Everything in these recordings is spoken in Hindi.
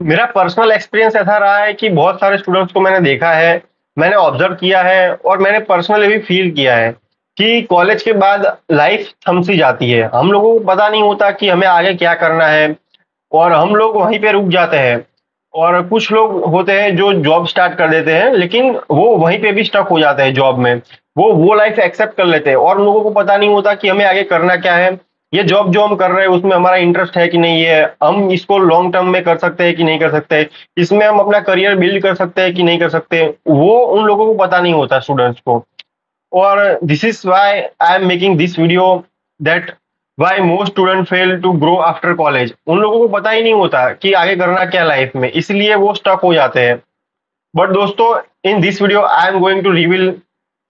मेरा पर्सनल एक्सपीरियंस ऐसा रहा है कि बहुत सारे स्टूडेंट्स को मैंने देखा है, मैंने ऑब्जर्व किया है और मैंने पर्सनली भी फील किया है कि कॉलेज के बाद लाइफ थम सी जाती है। हम लोगों को पता नहीं होता कि हमें आगे क्या करना है और हम लोग वहीं पे रुक जाते हैं। और कुछ लोग होते हैं जो जॉब स्टार्ट कर देते हैं, लेकिन वो वहीं पे भी स्टक हो जाते हैं जॉब में। वो लाइफ एक्सेप्ट कर लेते हैं और उन लोगों को पता नहीं होता कि हमें आगे करना क्या है। ये जॉब जो हम कर रहे हैं उसमें हमारा इंटरेस्ट है कि नहीं है, हम इसको लॉन्ग टर्म में कर सकते हैं कि नहीं कर सकते, इसमें हम अपना करियर बिल्ड कर सकते हैं कि नहीं कर सकते, वो उन लोगों को पता नहीं होता स्टूडेंट्स को। और this is why I am making this video, that why most student fail to grow after college. उन लोगों को पता ही नहीं होता कि आगे करना क्या लाइफ में, इसलिए वो स्टक हो जाते हैं। बट दोस्तों, in this video I am going to reveal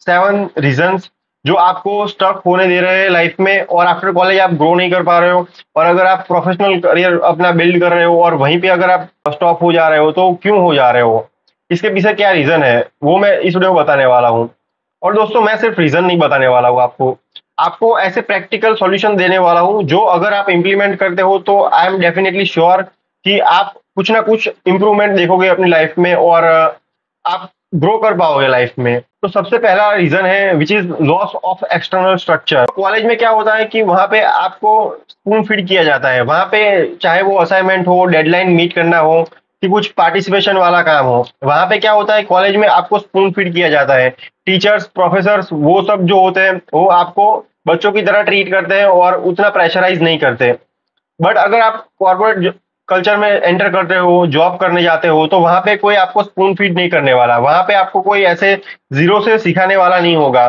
7 reasons जो आपको स्टक होने दे रहे हैं लाइफ में और आफ्टर कॉलेज आप ग्रो नहीं कर पा रहे हो। और अगर आप प्रोफेशनल करियर अपना बिल्ड कर रहे हो और वहीं पे अगर आप स्टॉप हो जा रहे हो तो क्यों हो जा रहे हो, इसके पीछे क्या रीजन है, वो मैं इस वीडियो में बताने वाला हूँ। और दोस्तों, मैं सिर्फ रीजन नहीं बताने वाला हूँ आपको, आपको ऐसे प्रैक्टिकल सॉल्यूशन देने वाला हूँ जो अगर आप इम्प्लीमेंट करते हो तो आई एम डेफिनेटली श्योर कि आप कुछ ना कुछ इंप्रूवमेंट देखोगे अपनी लाइफ में और आप ग्रो कर पाओगे लाइफ में। तो सबसे पहला रीजन है which is loss of external structure. College में क्या होता है कि वहां पे आपको स्पून फीड किया जाता है, वहां पे चाहे वो असाइनमेंट हो, डेडलाइन मीट करना हो कि कुछ पार्टिसिपेशन वाला काम हो, वहां पे क्या होता है कॉलेज में आपको स्पून फीड किया जाता है। टीचर्स, प्रोफेसर्स, वो सब जो होते हैं वो आपको बच्चों की तरह ट्रीट करते हैं और उतना प्रेशराइज नहीं करते। बट अगर आप कॉर्पोरेट कल्चर में एंटर करते हो, जॉब करने जाते हो, तो वहां पे कोई आपको स्पून फीड नहीं करने वाला, वहां पे आपको कोई ऐसे जीरो से सिखाने वाला नहीं होगा।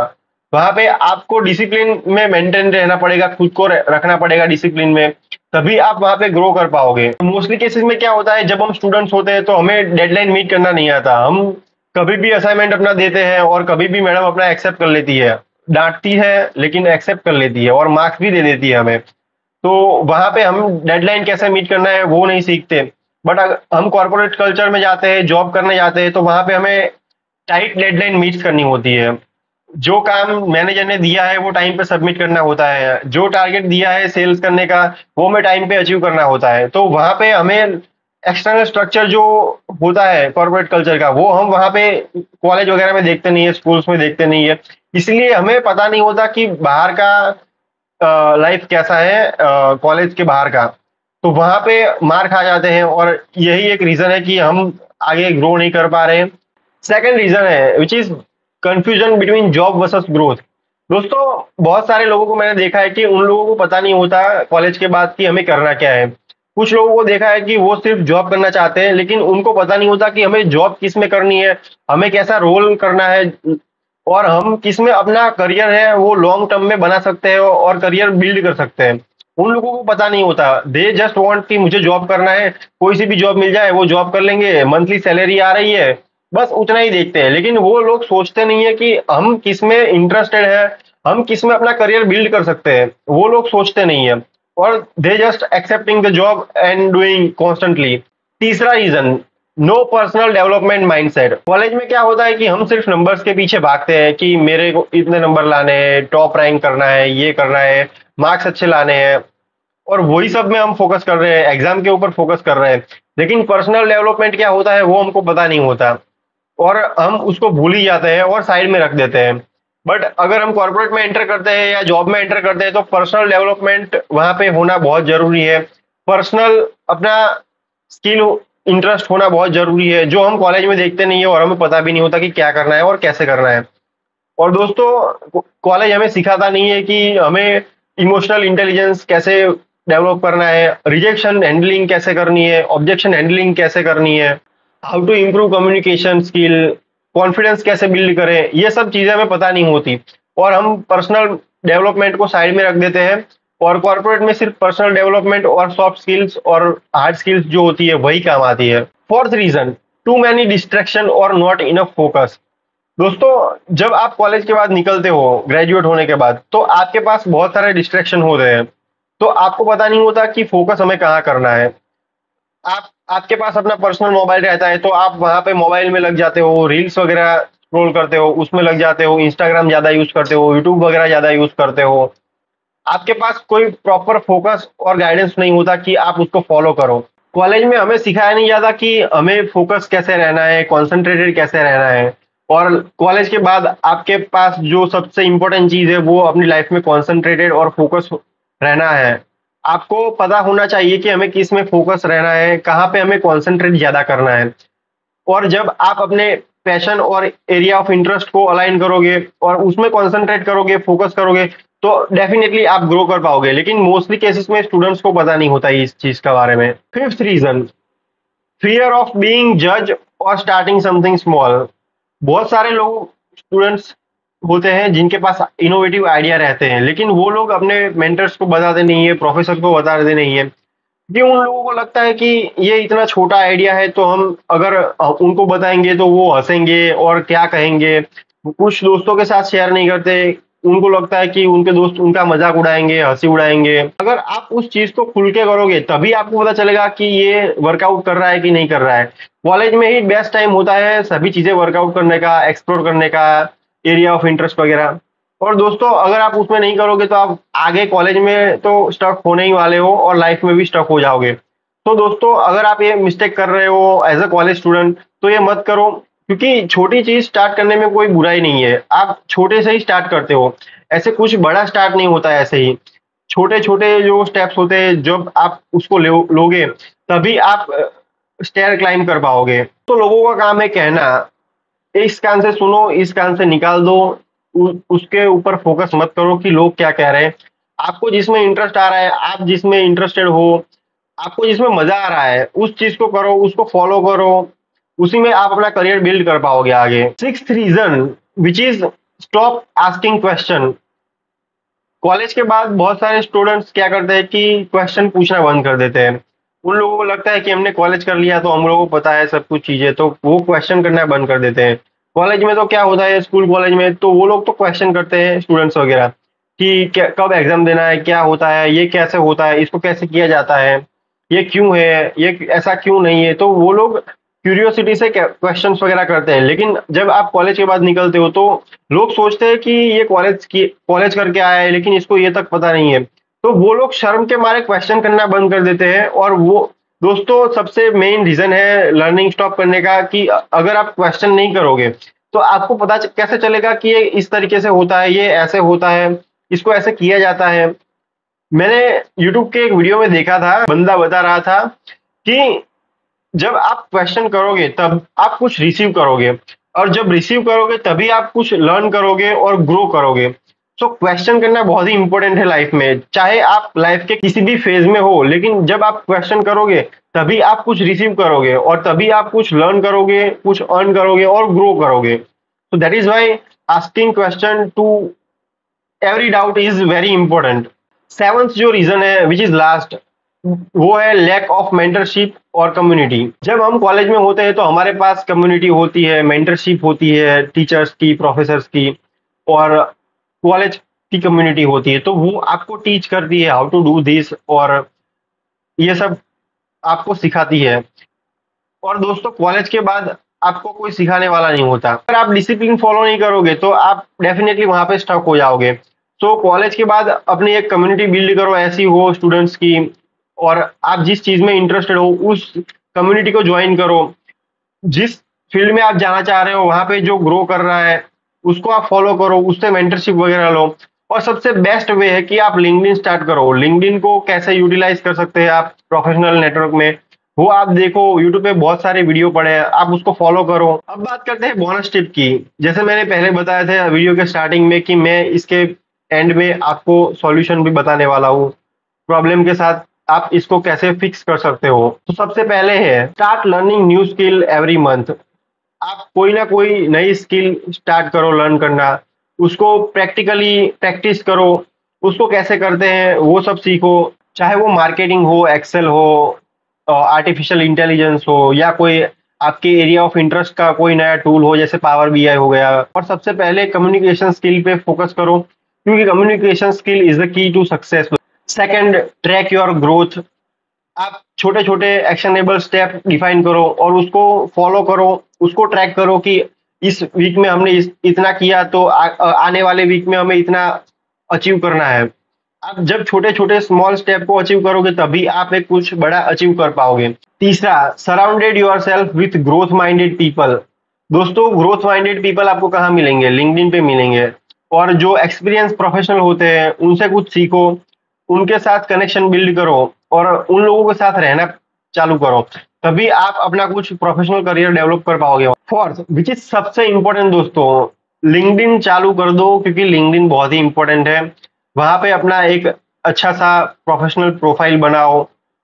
वहां पे आपको डिसिप्लिन में मेंटेन रहना पड़ेगा, खुद को रखना पड़ेगा डिसिप्लिन में, तभी आप वहां पे ग्रो कर पाओगे। मोस्टली केसेस में क्या होता है, जब हम स्टूडेंट्स होते हैं तो हमें डेडलाइन मीट करना नहीं आता, हम कभी भी असाइनमेंट अपना देते हैं और कभी भी मैडम अपना एक्सेप्ट कर लेती है, डांटती है लेकिन एक्सेप्ट कर लेती है और मार्क्स भी दे देती है हमें। तो वहां पे हम डेडलाइन कैसे मीट करना है वो नहीं सीखते। बट अगर हम कॉर्पोरेट कल्चर में जाते हैं, जॉब करने जाते हैं, तो वहां पे हमें टाइट डेडलाइन मीट करनी होती है। जो काम मैनेजर ने दिया है वो टाइम पे सबमिट करना होता है, जो टारगेट दिया है सेल्स करने का वो हमें टाइम पे अचीव करना होता है। तो वहां पे हमें एक्सटर्नल स्ट्रक्चर जो होता है कॉर्पोरेट कल्चर का, वो हम वहां पे कॉलेज वगैरह में देखते नहीं है, स्कूल्स में देखते नहीं है। इसलिए हमें पता नहीं होता कि बाहर का लाइफ कैसा है कॉलेज के बाहर का। तो वहां पे मार खा जाते हैं और यही एक रीजन है कि हम आगे ग्रो नहीं कर पा रहे हैं। सेकंड रीजन है which is confusion between job versus growth. दोस्तों, बहुत सारे लोगों को मैंने देखा है कि उन लोगों को पता नहीं होता कॉलेज के बाद कि हमें करना क्या है। कुछ लोगों को देखा है कि वो सिर्फ जॉब करना चाहते हैं, लेकिन उनको पता नहीं होता कि हमें जॉब किस में करनी है, हमें कैसा रोल करना है और हम किस में अपना करियर है वो लॉन्ग टर्म में बना सकते हैं और करियर बिल्ड कर सकते हैं। उन लोगों को पता नहीं होता, दे जस्ट वांट कि मुझे जॉब करना है, कोई सी भी जॉब मिल जाए वो जॉब कर लेंगे, मंथली सैलरी आ रही है, बस उतना ही देखते हैं। लेकिन वो लोग सोचते नहीं है कि हम किस में इंटरेस्टेड है, हम किस में अपना करियर बिल्ड कर सकते हैं, वो लोग सोचते नहीं है और they just accepting the job and doing constantly. तीसरा reason, no personal development mindset. College में क्या होता है कि हम सिर्फ नंबर्स के पीछे भागते हैं कि मेरे को इतने नंबर लाने हैं, टॉप रैंक करना है, ये करना है, मार्क्स अच्छे लाने हैं, और वही सब में हम फोकस कर रहे हैं, एग्जाम के ऊपर फोकस कर रहे हैं। लेकिन पर्सनल डेवलपमेंट क्या होता है वो हमको पता नहीं होता और हम उसको भूल ही जाते हैं और साइड में रख देते हैं। बट अगर हम कॉर्पोरेट में एंटर करते हैं या जॉब में एंटर करते हैं तो पर्सनल डेवलपमेंट वहां पे होना बहुत जरूरी है। पर्सनल अपना स्किल, इंटरेस्ट होना बहुत जरूरी है, जो हम कॉलेज में देखते नहीं है और हमें पता भी नहीं होता कि क्या करना है और कैसे करना है। और दोस्तों, कॉलेज हमें सिखाता नहीं है कि हमें इमोशनल इंटेलिजेंस कैसे डेवलप करना है, रिजेक्शन हैंडलिंग कैसे करनी है, ऑब्जेक्शन हैंडलिंग कैसे करनी है, how to improve communication skill, confidence कैसे बिल्ड करें, ये सब चीजें हमें पता नहीं होती और हम पर्सनल डेवलपमेंट को साइड में रख देते हैं। और कॉर्पोरेट में सिर्फ पर्सनल डेवलपमेंट और सॉफ्ट स्किल्स और हार्ड स्किल्स जो होती है वही काम आती है। Fourth reason, too many distraction और नॉट इनफ फोकस। दोस्तों, जब आप कॉलेज के बाद निकलते हो ग्रेजुएट होने के बाद, तो आपके पास बहुत सारे डिस्ट्रैक्शन होते हैं, तो आपको पता नहीं होता कि फोकस हमें कहाँ करना है। आप आपके पास अपना पर्सनल मोबाइल रहता है तो आप वहां पे मोबाइल में लग जाते हो, रील्स वगैरह स्क्रॉल करते हो, उसमें लग जाते हो, इंस्टाग्राम ज्यादा यूज करते हो, यूट्यूब वगैरह ज्यादा यूज करते हो। आपके पास कोई प्रॉपर फोकस और गाइडेंस नहीं होता कि आप उसको फॉलो करो। कॉलेज में हमें सिखाया नहीं जाता कि हमें फोकस कैसे रहना है, कंसंट्रेटेड कैसे रहना है। और कॉलेज के बाद आपके पास जो सबसे इम्पोर्टेंट चीज है वो अपनी लाइफ में कंसंट्रेटेड और फोकस रहना है। आपको पता होना चाहिए कि हमें किस में फोकस रहना है, कहाँ पे हमें कंसंट्रेट ज्यादा करना है। और जब आप अपने पैशन और एरिया ऑफ इंटरेस्ट को अलाइन करोगे और उसमें कंसंट्रेट करोगे, फोकस करोगे, तो डेफिनेटली आप ग्रो कर पाओगे। लेकिन मोस्टली केसेस में स्टूडेंट्स को पता नहीं होता है इस चीज के बारे में। Fifth reason, fear of being जज और स्टार्टिंग समथिंग स्मॉल। बहुत सारे लोग स्टूडेंट्स होते हैं जिनके पास इनोवेटिव आइडिया रहते हैं, लेकिन वो लोग अपने मेंटर्स को बताते नहीं है, प्रोफेसर को बताते नहीं है, कि उन लोगों को लगता है कि ये इतना छोटा आइडिया है तो हम अगर उनको बताएंगे तो वो हंसेंगे और क्या कहेंगे। कुछ दोस्तों के साथ शेयर नहीं करते, उनको लगता है कि उनके दोस्त उनका मजाक उड़ाएंगे, हंसी उड़ाएंगे। अगर आप उस चीज को खुल के करोगे तभी आपको पता चलेगा कि ये वर्कआउट कर रहा है कि नहीं कर रहा है। कॉलेज में ही बेस्ट टाइम होता है सभी चीजें वर्कआउट करने का, एक्सप्लोर करने का, एरिया ऑफ इंटरेस्ट वगैरह। और दोस्तों अगर आप उसमें नहीं करोगे तो आप आगे कॉलेज में तो स्टक होने ही वाले हो और लाइफ में भी स्टक हो जाओगे। तो दोस्तों अगर आप ये मिस्टेक कर रहे हो एज अ कॉलेज स्टूडेंट तो ये मत करो, क्योंकि छोटी चीज स्टार्ट करने में कोई बुराई नहीं है। आप छोटे से ही स्टार्ट करते हो, ऐसे कुछ बड़ा स्टार्ट नहीं होता है। ऐसे ही छोटे छोटे जो स्टेप्स होते हैं जब आप उसको लोगे तभी आप स्टेयर क्लाइम कर पाओगे। तो लोगों का काम है कहना, इस कान से सुनो इस कान से निकाल दो, उसके ऊपर फोकस मत करो कि लोग क्या कह रहे हैं। आपको जिसमें इंटरेस्ट आ रहा है, आप जिसमें इंटरेस्टेड हो, आपको जिसमें मजा आ रहा है उस चीज को करो, उसको फॉलो करो, उसी में आप अपना करियर बिल्ड कर पाओगे आगे। Sixth reason which is stop asking question. College के बाद बहुत सारे स्टूडेंट्स क्या करते हैं कि क्वेश्चन पूछना बंद कर देते हैं। उन लोगों को लगता है कि हमने कॉलेज कर लिया तो हम लोगों को पता है सब कुछ चीजें, तो वो क्वेश्चन करना बंद कर देते हैं। कॉलेज में तो क्या होता है, स्कूल कॉलेज में तो वो लोग तो क्वेश्चन करते हैं स्टूडेंट्स वगैरह कि कब एग्जाम देना है, क्या होता है, ये कैसे होता है, इसको कैसे किया जाता है, ये क्यों है, ये ऐसा क्यों नहीं है। तो वो लोग क्यूरियोसिटी से क्वेश्चंस वगैरह करते हैं। लेकिन जब आप कॉलेज के बाद निकलते हो तो लोग सोचते हैं कि ये कॉलेज करके आया है लेकिन इसको ये तक पता नहीं है। तो वो लोग शर्म के मारे क्वेश्चन करना बंद कर देते हैं। और वो दोस्तों सबसे मेन रीजन है लर्निंग स्टॉप करने का, कि अगर आप क्वेश्चन नहीं करोगे तो आपको पता कैसे चलेगा कि ये इस तरीके से होता है, ये ऐसे होता है, इसको ऐसे किया जाता है। मैंने यूट्यूब के एक वीडियो में देखा था, बंदा बता रहा था कि जब आप क्वेश्चन करोगे तब आप कुछ रिसीव करोगे, और जब रिसीव करोगे तभी आप कुछ लर्न करोगे और ग्रो करोगे। सो क्वेश्चन करना बहुत ही इंपॉर्टेंट है लाइफ में, चाहे आप लाइफ के किसी भी फेज में हो। लेकिन जब आप क्वेश्चन करोगे तभी आप कुछ रिसीव करोगे और तभी आप कुछ लर्न करोगे, कुछ अर्न करोगे और ग्रो करोगे। So that is why asking question to every doubt is very important. Seventh जो रीजन है विच इज लास्ट, वो है लैक ऑफ मेंटरशिप और कम्युनिटी। जब हम कॉलेज में होते हैं तो हमारे पास कम्युनिटी होती है, मेंटरशिप होती है टीचर्स की, प्रोफेसर्स की, और कॉलेज की कम्युनिटी होती है। तो वो आपको टीच करती है हाउ टू डू दिस, और ये सब आपको सिखाती है। और दोस्तों कॉलेज के बाद आपको कोई सिखाने वाला नहीं होता। अगर आप डिसिप्लिन फॉलो नहीं करोगे तो आप डेफिनेटली वहां पे स्टक हो जाओगे। तो कॉलेज के बाद अपनी एक कम्युनिटी बिल्ड करो ऐसी हो स्टूडेंट्स की, और आप जिस चीज में इंटरेस्टेड हो उस कम्युनिटी को ज्वाइन करो। जिस फील्ड में आप जाना चाह रहे हो वहां पे जो ग्रो कर रहा है उसको आप फॉलो करो, उससे मेंटरशिप वगैरह लो। और सबसे बेस्ट वे है कि आप लिंक्डइन स्टार्ट करो। लिंक्डइन को कैसे यूटिलाइज कर सकते हैं आप प्रोफेशनल नेटवर्क में, वो आप देखो, यूट्यूब पे बहुत सारे वीडियो पड़े हैं, आप उसको फॉलो करो। अब बात करते हैं बोनस टिप की। जैसे मैंने पहले बताया था वीडियो के स्टार्टिंग में कि मैं इसके एंड में आपको सॉल्यूशन भी बताने वाला हूँ, प्रॉब्लम के साथ आप इसको कैसे फिक्स कर सकते हो। तो सबसे पहले है start learning new skill every month. आप कोई ना कोई नई स्किल स्टार्ट करो लर्न करना, उसको प्रैक्टिकली प्रैक्टिस करो, उसको कैसे करते हैं वो सब सीखो। चाहे वो मार्केटिंग हो, एक्सेल हो, आर्टिफिशियल इंटेलिजेंस हो, या कोई आपके एरिया ऑफ इंटरेस्ट का कोई नया टूल हो जैसे पावर बीआई हो गया। और सबसे पहले कम्युनिकेशन स्किल पे फोकस करो, क्योंकि communication skill is the key to success. Second, track your growth. आप छोटे छोटे एक्शनेबल स्टेप डिफाइन करो और उसको फॉलो करो, उसको ट्रैक करो कि इस वीक में हमने इतना किया तो आने वाले वीक में हमें इतना अचीव करना है। आप जब छोटे छोटे स्मॉल स्टेप को अचीव करोगे तभी आप एक कुछ बड़ा अचीव कर पाओगे। तीसरा, surrounded your self with growth minded people. दोस्तों, ग्रोथ माइंडेड पीपल आपको कहाँ मिलेंगे? लिंक्डइन पे मिलेंगे। और जो एक्सपीरियंस प्रोफेशनल होते हैं उनसे कुछ सीखो, उनके साथ कनेक्शन बिल्ड करो और उन लोगों के साथ रहना चालू करो, तभी आप अपना कुछ प्रोफेशनल करियर डेवलप कर पाओगे। फोर्थ, विच इज सबसे इंपॉर्टेंट दोस्तों, लिंक्डइन चालू कर दो, क्योंकि लिंक्डइन बहुत ही इंपॉर्टेंट है। वहां पे अपना एक अच्छा सा प्रोफेशनल प्रोफाइल बनाओ।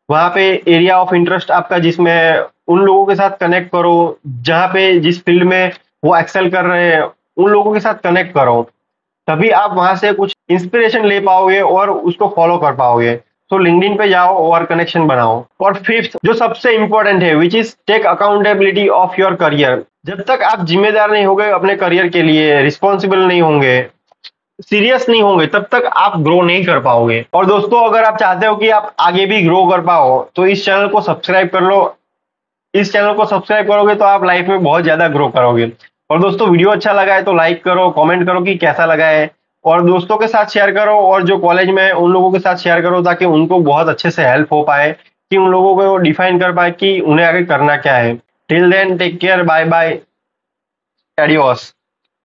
वहां पे एरिया ऑफ इंटरेस्ट आपका जिसमें, उन लोगों के साथ कनेक्ट करो जहाँ पे जिस फील्ड में वो एक्सेल कर रहे हैं, उन लोगों के साथ कनेक्ट करो, तभी आप वहां से कुछ इंस्पिरेशन ले पाओगे और उसको फॉलो कर पाओगे। तो लिंक्डइन पे जाओ और कनेक्शन बनाओ। और फिफ्थ, जो सबसे इंपॉर्टेंट है, which is take accountability of your career. जब तक आप जिम्मेदार नहीं होंगे अपने करियर के लिए, रिस्पॉन्सिबल नहीं होंगे, सीरियस नहीं होंगे, तब तक आप ग्रो नहीं कर पाओगे। और दोस्तों, अगर आप चाहते हो कि आप आगे भी ग्रो कर पाओ तो इस चैनल को सब्सक्राइब कर लो। इस चैनल को सब्सक्राइब करोगे तो आप लाइफ में बहुत ज्यादा ग्रो करोगे। और दोस्तों, वीडियो अच्छा लगा है तो लाइक करो, कमेंट करो कि कैसा लगा है, और दोस्तों के साथ शेयर करो, और जो कॉलेज में है उन लोगों के साथ शेयर करो ताकि उनको बहुत अच्छे से हेल्प हो पाए, कि उन लोगों को डिफाइन कर पाए कि उन्हें आगे करना क्या है। Till then, take care, bye bye, adios.